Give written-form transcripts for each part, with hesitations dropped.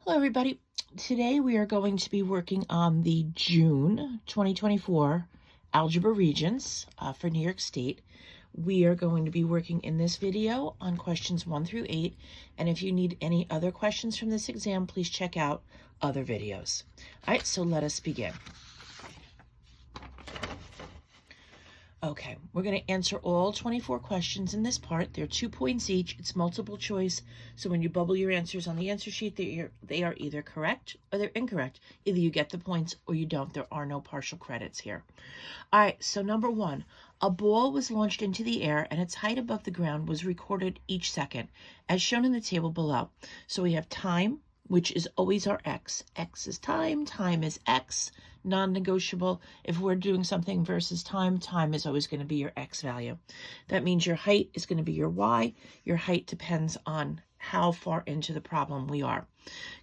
Hello, everybody. Today we are going to be working on the June 2024 Algebra Regents for New York State. We are going to be working in this video on questions 1 through 8, and if you need any other questions from this exam, please check out other videos. All right, so let us begin. Okay, we're going to answer all 24 questions in this part. They're 2 points each. It's multiple choice. So when you bubble your answers on the answer sheet, they are either correct or they're incorrect. Either you get the points or you don't. There are no partial credits here. All right, so number 1, a ball was launched into the air and its height above the ground was recorded each second, as shown in the table below. So we have time, which is always our x. X is time is x, non-negotiable. If we're doing something versus time, time is always going to be your x value. That means your height is going to be your y. Your height depends on how far into the problem we are.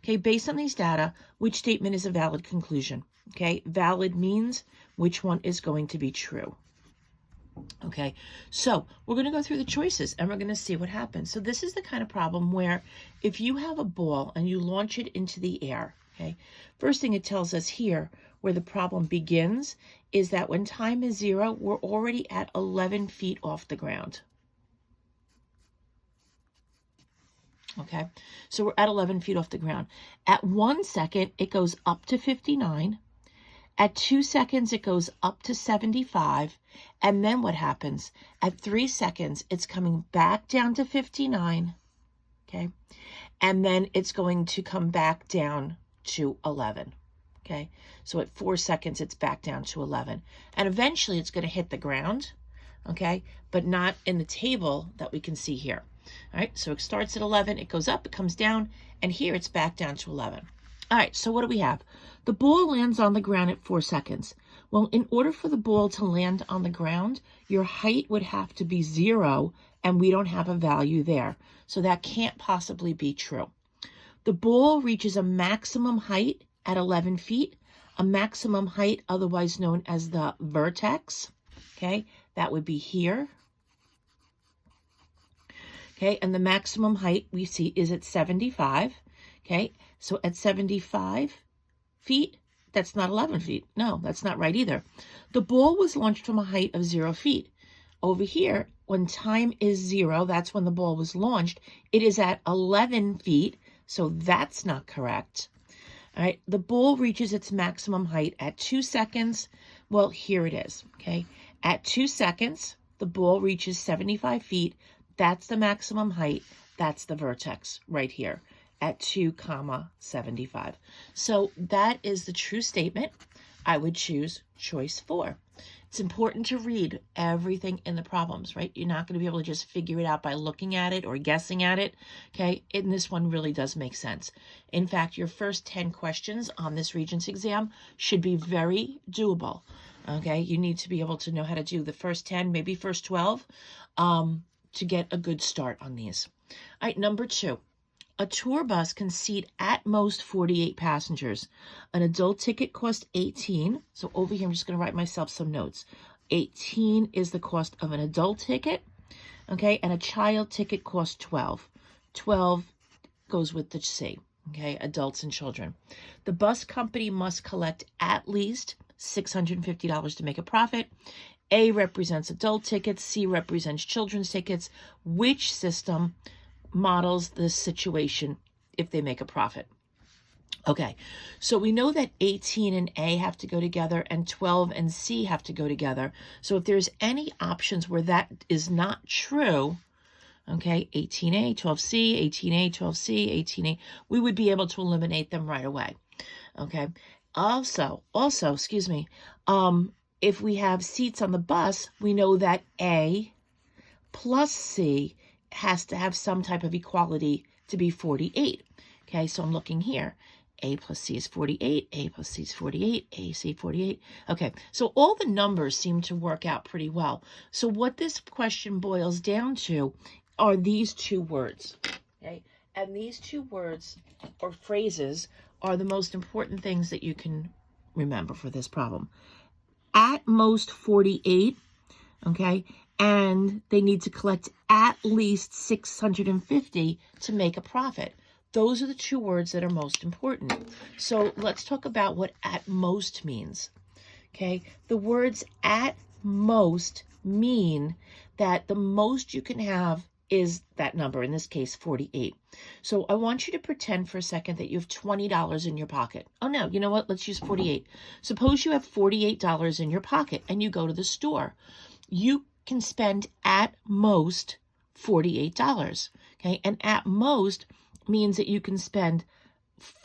Okay, based on these data, which statement is a valid conclusion? Okay, valid means which one is going to be true. Okay, so we're going to go through the choices and we're going to see what happens. So this is the kind of problem where if you have a ball and you launch it into the air, okay, first thing it tells us here where the problem begins is that when time is 0, we're already at 11 feet off the ground. Okay, so we're at 11 feet off the ground. At 1 second, it goes up to 59. At 2 seconds, it goes up to 75. And then what happens? At 3 seconds, it's coming back down to 59. Okay. And then it's going to come back down to 11. Okay. So at 4 seconds, it's back down to 11. And eventually it's going to hit the ground. Okay. But not in the table that we can see here. All right. So it starts at 11. It goes up, it comes down. And here it's back down to 11. All right, so what do we have? The ball lands on the ground at 4 seconds. Well, in order for the ball to land on the ground, your height would have to be 0, and we don't have a value there. So that can't possibly be true. The ball reaches a maximum height at 11 feet, a maximum height otherwise known as the vertex. Okay, that would be here. Okay, and the maximum height we see is at 75. Okay, so at 75 feet, that's not 11 feet. No, that's not right either. The ball was launched from a height of 0 feet. Over here, when time is 0, that's when the ball was launched. It is at 11 feet, so that's not correct. All right, the ball reaches its maximum height at 2 seconds. Well, here it is, okay? At 2 seconds, the ball reaches 75 feet. That's the maximum height. That's the vertex right here at 2,75. So that is the true statement. I would choose choice 4. It's important to read everything in the problems, right? You're not going to be able to just figure it out by looking at it or guessing at it, okay? And this one really does make sense. In fact, your first 10 questions on this Regents exam should be very doable, okay? You need to be able to know how to do the first 10, maybe first 12, to get a good start on these. All right, number 2. A tour bus can seat at most 48 passengers. An adult ticket costs 18. So over here, I'm just going to write myself some notes. 18 is the cost of an adult ticket. Okay, and a child ticket costs 12. 12 goes with the C. Okay, adults and children. The bus company must collect at least $650 to make a profit. A represents adult tickets. C represents children's tickets. Which system models this situation if they make a profit? Okay, so we know that 18 and A have to go together and 12 and C have to go together. So if there's any options where that is not true, okay, 18A, 12C, 18A, 12C, 18A, we would be able to eliminate them right away. Okay, also, excuse me, if we have seats on the bus, we know that A plus C has to have some type of equality to be 48. Okay, so I'm looking here. A plus C is 48, A plus C is 48, AC 48. Okay, so all the numbers seem to work out pretty well. So what this question boils down to are these 2 words. Okay, and these 2 words or phrases are the most important things that you can remember for this problem. At most 48, okay, and they need to collect at least $650 to make a profit. Those are the two words that are most important. So let's talk about what at most means. Okay, the words at most mean that the most you can have is that number, in this case, 48. So I want you to pretend for a second that you have $20 in your pocket. Oh no, you know what? Let's use 48. Suppose you have $48 in your pocket and you go to the store. You can spend at most $48. Okay, and at most means that you can spend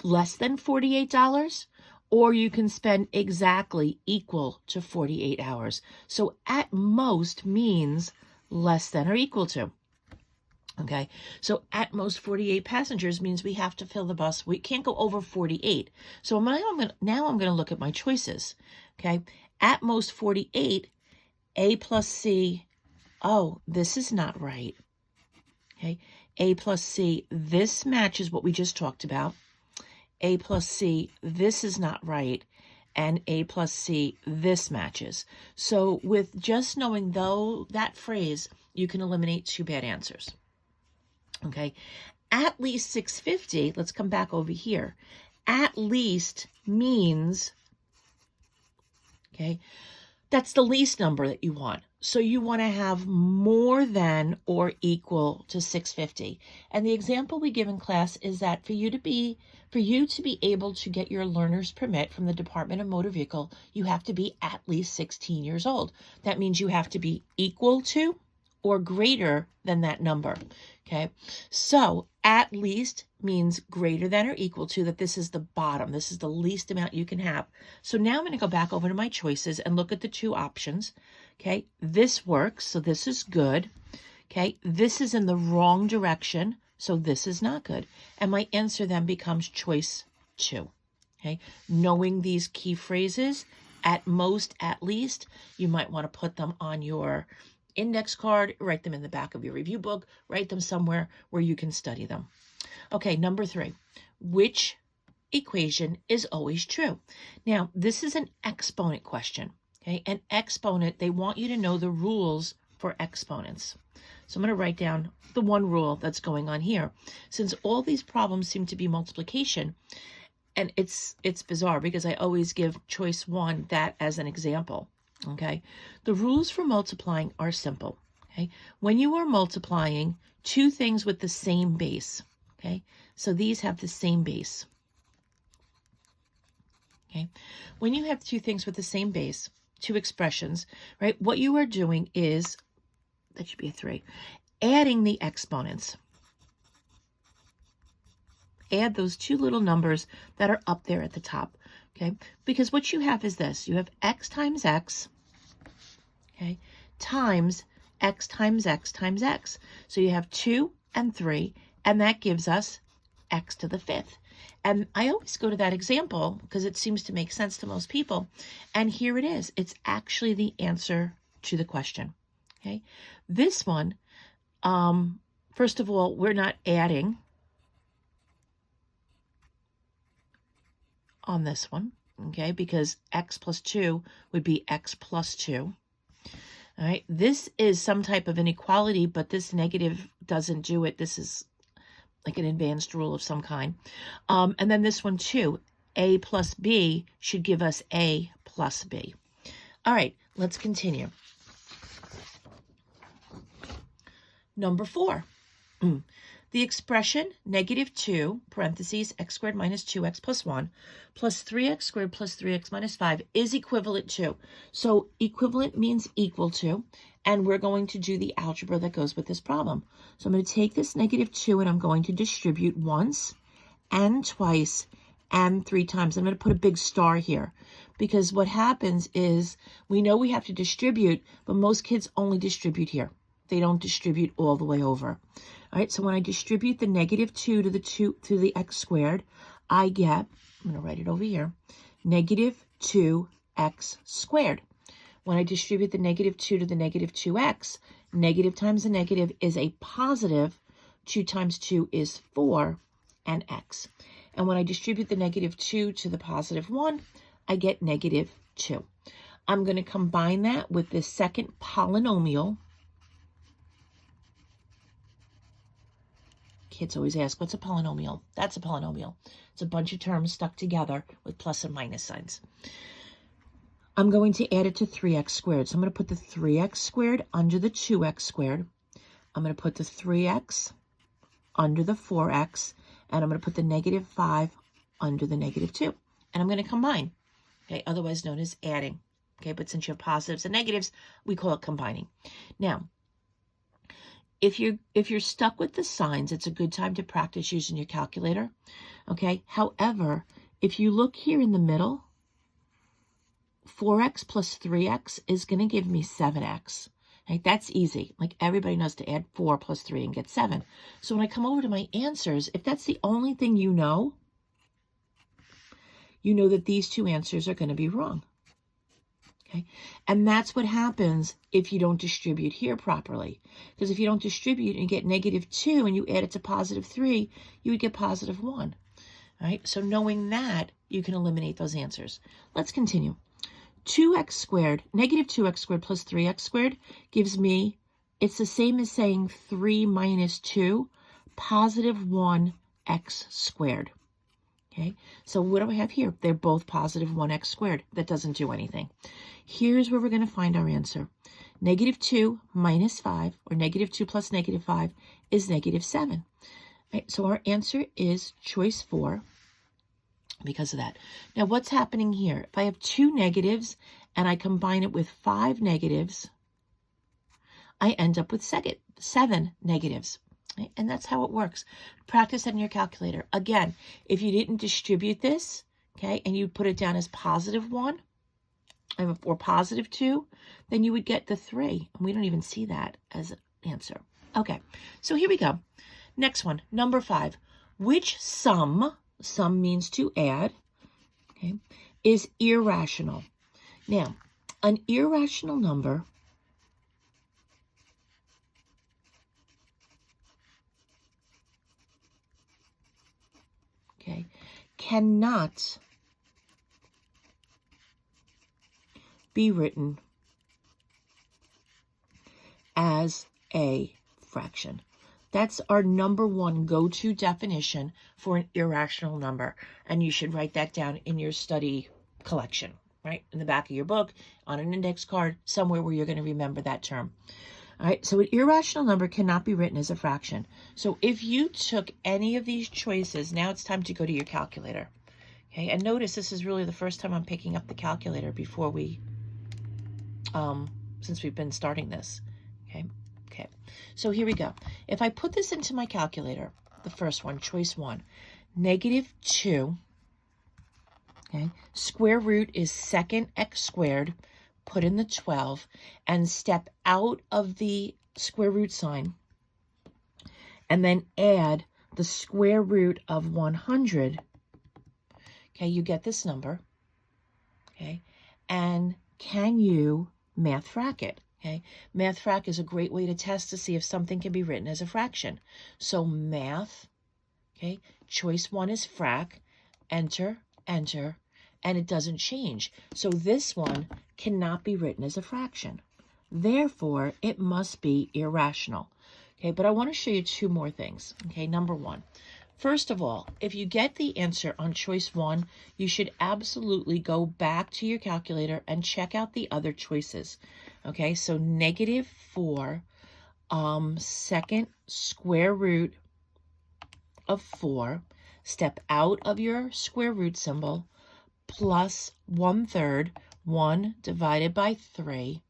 less than $48 or you can spend exactly equal to 48 hours. So at most means less than or equal to. Okay, so at most 48 passengers means we have to fill the bus. We can't go over 48. So now I'm going to look at my choices. Okay, at most 48, A plus C. Oh, this is not right. Okay, A plus C, this matches what we just talked about. A plus C, this is not right. And A plus C, this matches. So with just knowing that phrase, you can eliminate two bad answers. Okay, at least 650, let's come back over here. At least means, okay, that's the least number that you want. So you want to have more than or equal to 650. And the example we give in class is that for you to be able to get your learner's permit from the Department of Motor Vehicle, you have to be at least 16 years old. That means you have to be equal to or greater than that number. Okay, so at least means greater than or equal to, that this is the bottom. This is the least amount you can have. So now I'm going to go back over to my choices and look at the two options. Okay, this works, so this is good. Okay, this is in the wrong direction, so this is not good. And my answer then becomes choice 2. Okay, knowing these key phrases, at most, at least, you might want to put them on your index card, write them in the back of your review book, write them somewhere where you can study them. Okay, number 3, which equation is always true? Now, this is an exponent question. Okay, an exponent, they want you to know the rules for exponents. So I'm going to write down the one rule that's going on here. Since all these problems seem to be multiplication, and it's bizarre because I always give choice 1 that as an example. Okay, the rules for multiplying are simple. Okay, when you are multiplying two things with the same base, okay, so these have the same base. Okay, when you have two things with the same base, two expressions, right, what you are doing is, that should be a 3, adding the exponents. Add those two little numbers that are up there at the top. Okay, because what you have is this. You have x times x, okay, times x times x times x. So you have 2 and 3, and that gives us x to the 5th. And I always go to that example because it seems to make sense to most people. And here it is. It's actually the answer to the question. Okay, this one, first of all, we're not adding on this one, okay, because x plus 2 would be x plus 2. All right, this is some type of inequality, but this negative doesn't do it. This is like an advanced rule of some kind. And then this one too, a plus b should give us a plus b. All right, let's continue. Number 4. The expression -2, parentheses, x squared minus 2x plus 1, plus 3x squared plus 3x minus 5 is equivalent to. So equivalent means equal to, and we're going to do the algebra that goes with this problem. So I'm going to take this -2 and I'm going to distribute once and twice and 3 times. I'm going to put a big star here because what happens is we know we have to distribute, but most kids only distribute here. They don't distribute all the way over. All right, so when I distribute the -2 to the x squared, I get, I'm going to write it over here, -2x squared. When I distribute the -2 to the -2x, negative times a negative is a positive, 2 times 2 is 4, and x. And when I distribute the -2 to the positive 1, I get -2. I'm going to combine that with the second polynomial. Kids always ask, what's a polynomial? That's a polynomial. It's a bunch of terms stuck together with plus and minus signs. I'm going to add it to 3x squared. So I'm going to put the 3x squared under the 2x squared. I'm going to put the 3x under the 4x, and I'm going to put the negative 5 under the negative 2. And I'm going to combine, okay, otherwise known as adding. Okay, but since you have positives and negatives, we call it combining. Now, if you're stuck with the signs, it's a good time to practice using your calculator. Okay, however, if you look here in the middle, 4x plus 3x is going to give me 7x. Right? That's easy. Like everybody knows to add 4 plus 3 and get 7. So when I come over to my answers, if that's the only thing you know that these two answers are going to be wrong. Okay? And that's what happens if you don't distribute here properly. Because if you don't distribute and you get negative 2 and you add it to positive 3, you would get positive 1. All right? So knowing that, you can eliminate those answers. Let's continue. 2x squared, negative 2x squared plus 3x squared gives me, it's the same as saying 3 minus 2, positive 1x squared. Okay, so what do I have here? They're both positive 1x squared. That doesn't do anything. Here's where we're going to find our answer. Negative 2 minus 5, or negative 2 plus negative 5, is negative 7. Right, so our answer is choice 4. Because of that. Now, what's happening here? If I have 2 negatives and I combine it with 5 negatives, I end up with 7 negatives. Right? And that's how it works. Practice that in your calculator. Again, if you didn't distribute this, okay, and you put it down as positive 1 or positive 2, then you would get the 3. And we don't even see that as an answer. Okay, so here we go. Next one, number 5. Which sum means to add, okay, is irrational. Now, an irrational number okay, cannot be written as a fraction. That's our number 1 go-to definition for an irrational number. And you should write that down in your study collection, right? In the back of your book, on an index card, somewhere where you're going to remember that term. All right, so an irrational number cannot be written as a fraction. So if you took any of these choices, now it's time to go to your calculator. Okay, and notice this is really the first time I'm picking up the calculator before we, since we've been starting this, okay? Okay, so here we go. If I put this into my calculator, the first one, choice 1, negative 2, okay, square root is second x squared, put in the 12, and step out of the square root sign, and then add the square root of 100, okay, you get this number, okay, and can you math frac it? Okay, math frac is a great way to test to see if something can be written as a fraction. So math, okay, choice 1 is frac, enter, enter, and it doesn't change. So this one cannot be written as a fraction. Therefore, it must be irrational. Okay, but I want to show you 2 more things. Okay, number 1. First of all, if you get the answer on choice 1, you should absolutely go back to your calculator and check out the other choices. Okay, so negative 4, second square root of 4, step out of your square root symbol, plus 1/3, 1 divided by 3,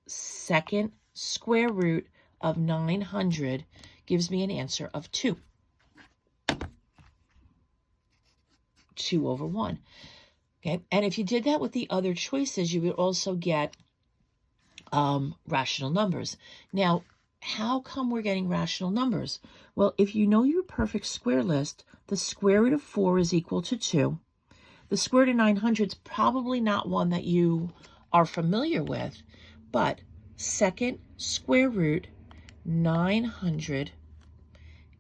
second square root of 900 gives me an answer of 2. 2 over 1. Okay, and if you did that with the other choices, you would also get rational numbers. Now, how come we're getting rational numbers? Well, if you know your perfect square list, the square root of 4 is equal to 2. The square root of 900 is probably not one that you are familiar with, but second square root 900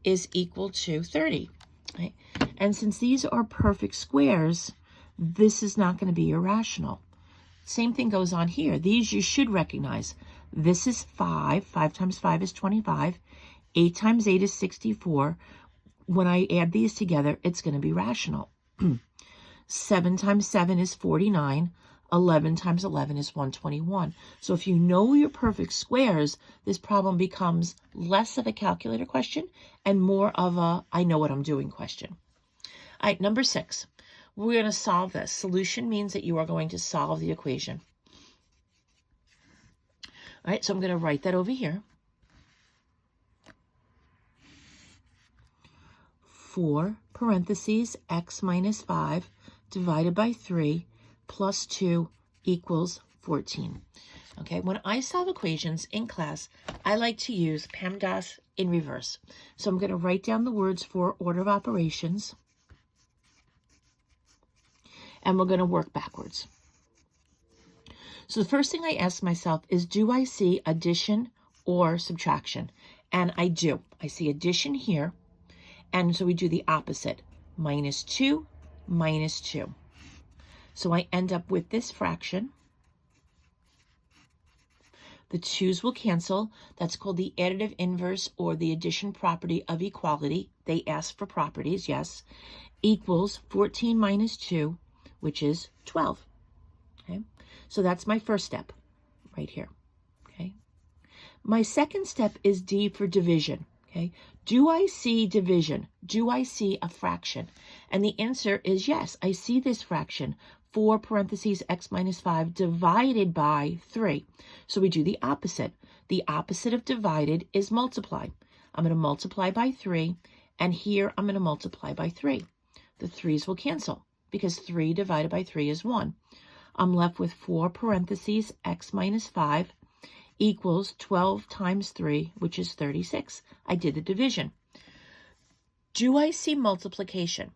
is equal to 30. Right? And since these are perfect squares, this is not going to be irrational. Same thing goes on here. These you should recognize. This is 5. 5 times 5 is 25. 8 times 8 is 64. When I add these together, it's going to be rational. 7 times 7 is 49. 11 times 11 is 121. So if you know your perfect squares, this problem becomes less of a calculator question and more of a I know what I'm doing question. All right, number 6. We're going to solve this. Solution means that you are going to solve the equation. All right, so I'm going to write that over here. 4 parentheses x minus 5 divided by 3 plus 2 equals 14. Okay, when I solve equations in class, I like to use PEMDAS in reverse. So I'm going to write down the words for order of operations, and we're going to work backwards. So the first thing I ask myself is, do I see addition or subtraction? And I do. I see addition here, and so we do the opposite. Minus 2, minus 2. So I end up with this fraction. The 2's will cancel. That's called the additive inverse or the addition property of equality. They ask for properties, yes. Equals 14 minus 2, which is 12. Okay, so that's my first step right here. Okay, my second step is D for division. Okay, do I see division? Do I see a fraction? And the answer is yes, I see this fraction. 4 parentheses x minus 5 divided by 3. So we do the opposite. The opposite of divided is multiply. I'm going to multiply by 3, and here I'm going to multiply by 3. The 3's will cancel because 3 divided by 3 is 1. I'm left with 4 parentheses x minus 5 equals 12 times 3, which is 36. I did the division. Do I see multiplication?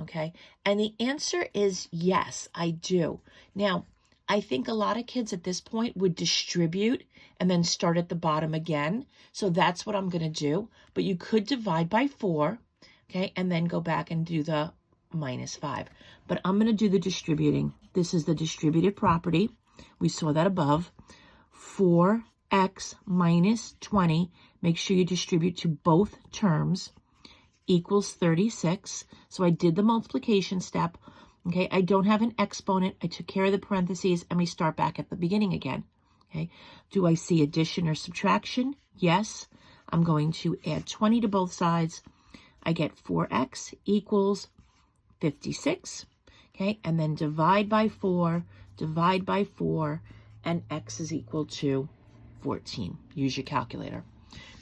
Okay, and the answer is yes, I do. Now, I think a lot of kids at this point would distribute and then start at the bottom again. So that's what I'm going to do. But you could divide by 4, okay, and then go back and do the minus 5. But I'm going to do the distributing. This is the distributive property. We saw that above. 4x minus 20. Make sure you distribute to both terms. Equals 36. So I did the multiplication step. Okay, I don't have an exponent. I took care of the parentheses, and we start back at the beginning again. Okay, do I see addition or subtraction? Yes. I'm going to add 20 to both sides. I get 4x equals 56. Okay, and then divide by 4, and x is equal to 14. Use your calculator.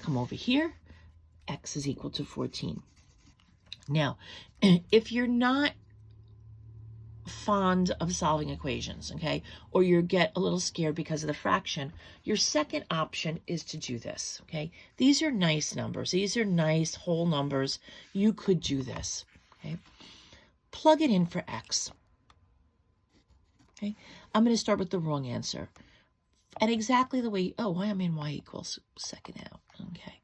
Come over here. X is equal to 14. Now, if you're not fond of solving equations, okay, or you get a little scared because of the fraction, your second option is to do this, okay? These are nice numbers. These are nice whole numbers. You could do this, okay? Plug it in for x, okay? I'm going to start with the wrong answer. And exactly the way, oh, I'm in y equals second out, okay?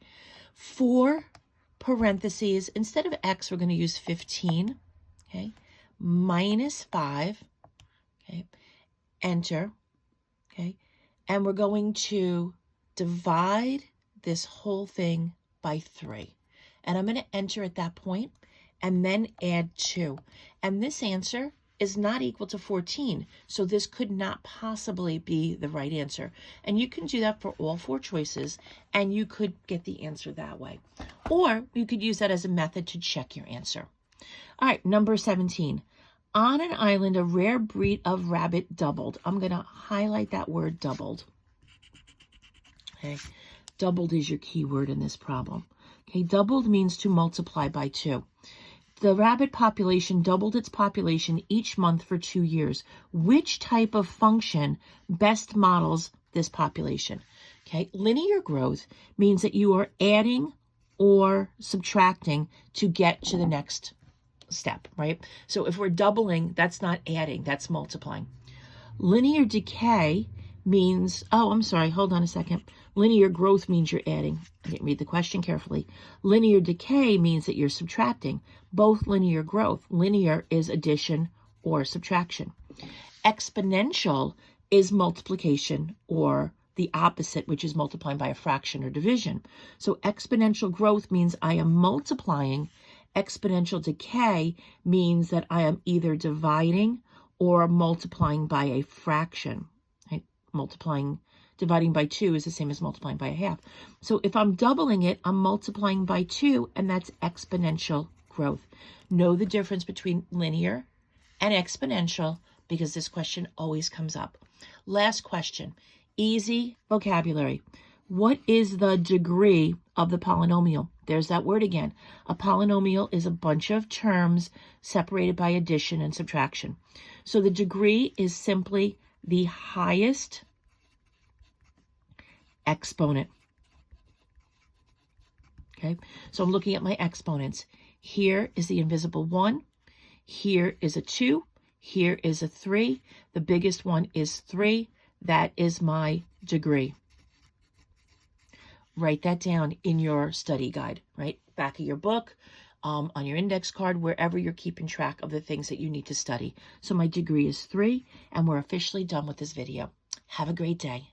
4 parentheses, instead of x, we're going to use 15, okay, minus 5, okay, enter, okay, and we're going to divide this whole thing by 3. And I'm going to enter at that point and then add 2. And this answer is not equal to 14, so this could not possibly be the right answer. And you can do that for all 4 choices, and you could get the answer that way. Or you could use that as a method to check your answer. All right, number 17. On an island, a rare breed of rabbit doubled. I'm going to highlight that word doubled. Okay, doubled is your key word in this problem. Okay, doubled means to multiply by 2. The rabbit population doubled its population each month for 2 years. Which type of function best models this population? Okay, linear growth means that you are adding or subtracting to get to the next step, right? So if we're doubling, that's not adding, that's multiplying. Linear decay means, oh, I'm sorry, hold on a second. Linear growth means you're adding. I didn't read the question carefully. Linear decay means that you're subtracting. Both linear growth. Linear is addition or subtraction. Exponential is multiplication or the opposite, which is multiplying by a fraction or division. So exponential growth means I am multiplying. Exponential decay means that I am either dividing or multiplying by a fraction. Right? Dividing by 2 is the same as multiplying by a half. So if I'm doubling it, I'm multiplying by 2, and that's exponential growth. Know the difference between linear and exponential, because this question always comes up. Last question, easy vocabulary. What is the degree of the polynomial? There's that word again. A polynomial is a bunch of terms separated by addition and subtraction. So the degree is simply the highest exponent. Okay, so I'm looking at my exponents. Here is the invisible 1. Here is a 2. Here is a 3. The biggest one is 3. That is my degree. Write that down in your study guide, right? Back of your book, on your index card, wherever you're keeping track of the things that you need to study. So my degree is 3, and we're officially done with this video. Have a great day.